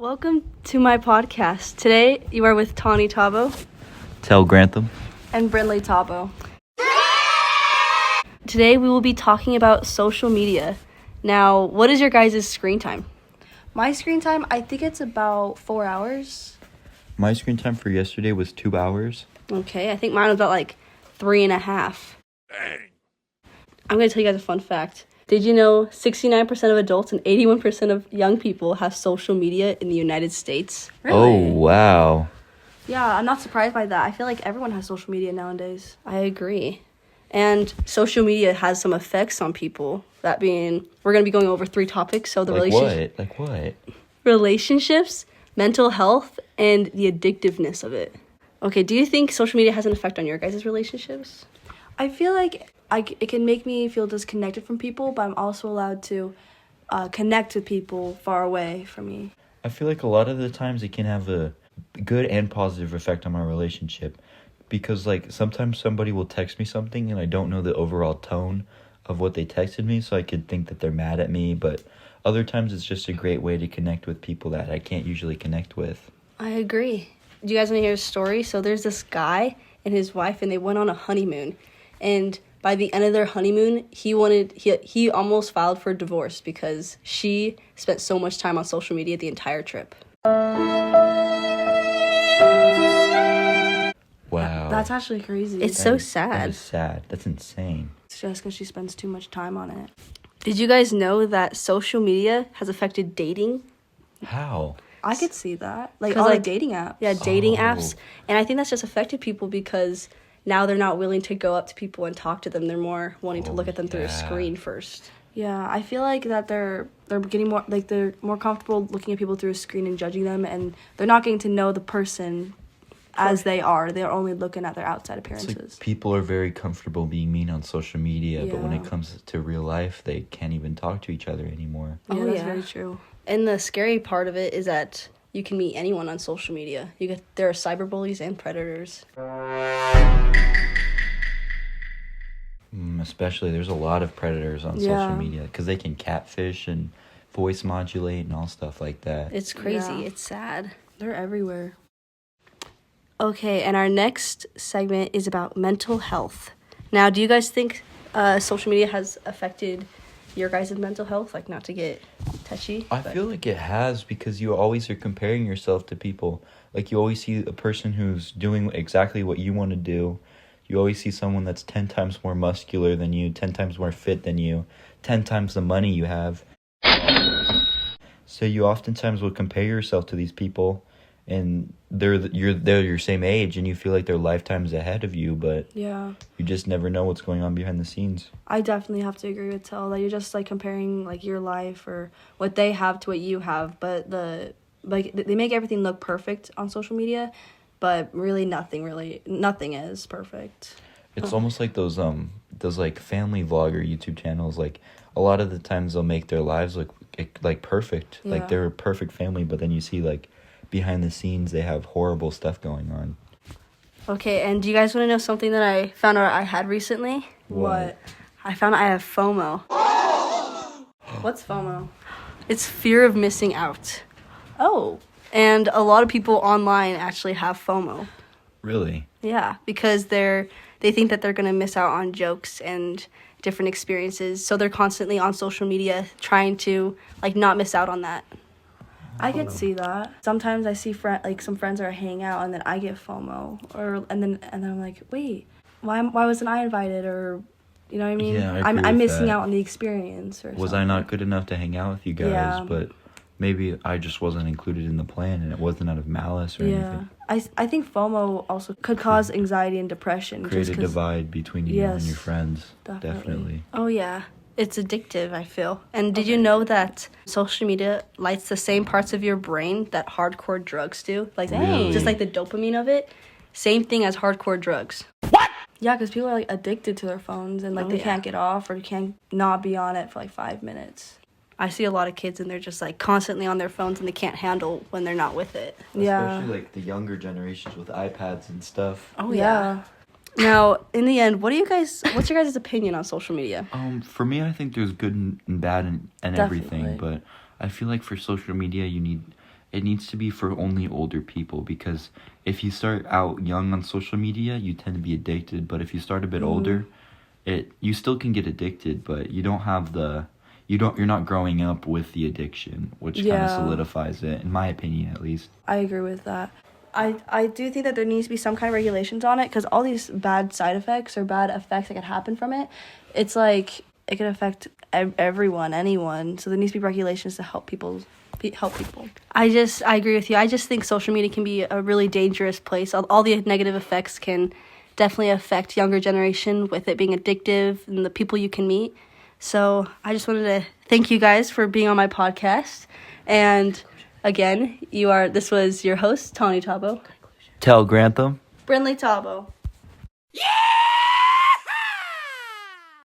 Welcome to my podcast. Today you are with Tawnee Tahbo Tell Grantham. and Brindley Tahbo. Today we will be talking about social media. Now, what is your guys' screen time? My screen time, I think it's about 4 hours. My screen time for yesterday was 2 hours. Okay, I think mine was about 3.5. Dang. I'm going to tell you guys a fun fact. Did you know 69% of adults and 81% of young people have social media in the United States? Oh, wow. Yeah, I'm not surprised by that. I feel like everyone has social media nowadays. I agree. And social media has some effects on people. That being, we're going to be going over 3 topics. So the Like what? relationships, mental health, and the addictiveness of it. Okay, do you think social media has an effect on your guys' relationships? I feel like it can make me feel disconnected from people, but I'm also allowed to connect with people far away from me. I feel like a lot of the times it can have a good and positive effect on my relationship. Because, sometimes somebody will text me something and I don't know the overall tone of what they texted me, so I could think that they're mad at me. But other times it's just a great way to connect with people that I can't usually connect with. I agree. Do you guys want to hear a story? So there's this guy and his wife, and they went on a honeymoon. And by the end of their honeymoon, he almost filed for divorce because she spent so much time on social media the entire trip. Wow. That's actually crazy. It's so sad. That is sad. That's insane. It's just because she spends too much time on it. Did you guys know that social media has affected dating? How? I could see that. Because, On a dating app. Yeah, dating Oh. apps. And I think that's just affected people because now they're not willing to go up to people and talk to them. They're more wanting to look at them through a yeah. screen first. Yeah, I feel like that they're getting more, they're more comfortable looking at people through a screen and judging them, and they're not getting to know the person as they are. They're only looking at their outside It's appearances. like people are very comfortable being mean on social media, but when it Yeah. comes to real life, they can't even talk to each other anymore. Yeah, Oh, that's yeah. very true. And the scary part of it is that you can meet anyone on social media. There are cyberbullies and predators. Especially, there's a lot of predators on social Yeah. media because they can catfish and voice modulate and all stuff like that. It's crazy. Yeah. It's sad. They're everywhere. Okay, and our next segment is about mental health. Now, do you guys think social media has affected your guys' mental health? Not to get touchy. I feel like it has because you always are comparing yourself to people. You always see a person who's doing exactly what you want to do. You always see someone that's 10 times more muscular than you, 10 times more fit than you, 10 times the money you have. So you oftentimes will compare yourself to these people, and they're your same age, and you feel like they're lifetimes ahead of you, but Yeah. you just never know what's going on behind the scenes. I definitely have to agree with Tel that you're just comparing your life or what they have to what you have, but they make everything look perfect on social media, but really nothing is perfect. It's almost like those family vlogger YouTube channels. A lot of the times they'll make their lives look perfect, Yeah. they're a perfect family, but then you see behind the scenes they have horrible stuff going on. Okay, and do you guys want to know something that I found out I had recently? What? I found out I have FOMO. What's FOMO? It's fear of missing out. Oh. And a lot of people online actually have FOMO. Really? Yeah, because they think that they're going to miss out on jokes and different experiences. So they're constantly on social media trying to not miss out on that. I could see that. Sometimes I see some friends are hanging out and then I get FOMO and then I'm like, wait, why wasn't I invited, or you know what I mean? Yeah, I agree I'm with missing that. out on the experience or Was something. I not good enough to hang out with you guys? Yeah. But maybe I just wasn't included in the plan, and it wasn't out of malice or Yeah. anything. I think FOMO also could cause anxiety and depression. Create just a 'cause- divide between you and Yes, your friends. definitely. Definitely. Oh, yeah. It's addictive, I feel. And did you know that social media lights the same parts of your brain that hardcore drugs do? Really? Just the dopamine of it. Same thing as hardcore drugs. Yeah, because people are addicted to their phones and they yeah. can't get off or can't not be on it for 5 minutes. I see a lot of kids and they're just constantly on their phones and they can't handle when they're not with it. Yeah. Especially the younger generations with iPads and stuff. Oh, Yeah. Now, in the end, what's your guys' opinion on social media? For me, I think there's good and bad and everything, Definitely. but I feel like for social media, you need it needs to be for only older people, because if you start out young on social media, you tend to be addicted. But if you start a bit older, you still can get addicted, but you don't have you're not growing up with the addiction, which kind of solidifies it, in my opinion, at least. I agree with that. I do think that there needs to be some kind of regulations on it, because all these bad side effects or bad effects that can happen from it, it's like it can affect everyone, anyone. So there needs to be regulations to help people. I agree with you. I just think social media can be a really dangerous place. All the negative effects can definitely affect younger generation, with it being addictive and the people you can meet. So I just wanted to thank you guys for being on my podcast. And again, this was your host, Tawnee Tahbo. Tell Grantham. Brinley Tahbo. Yeah!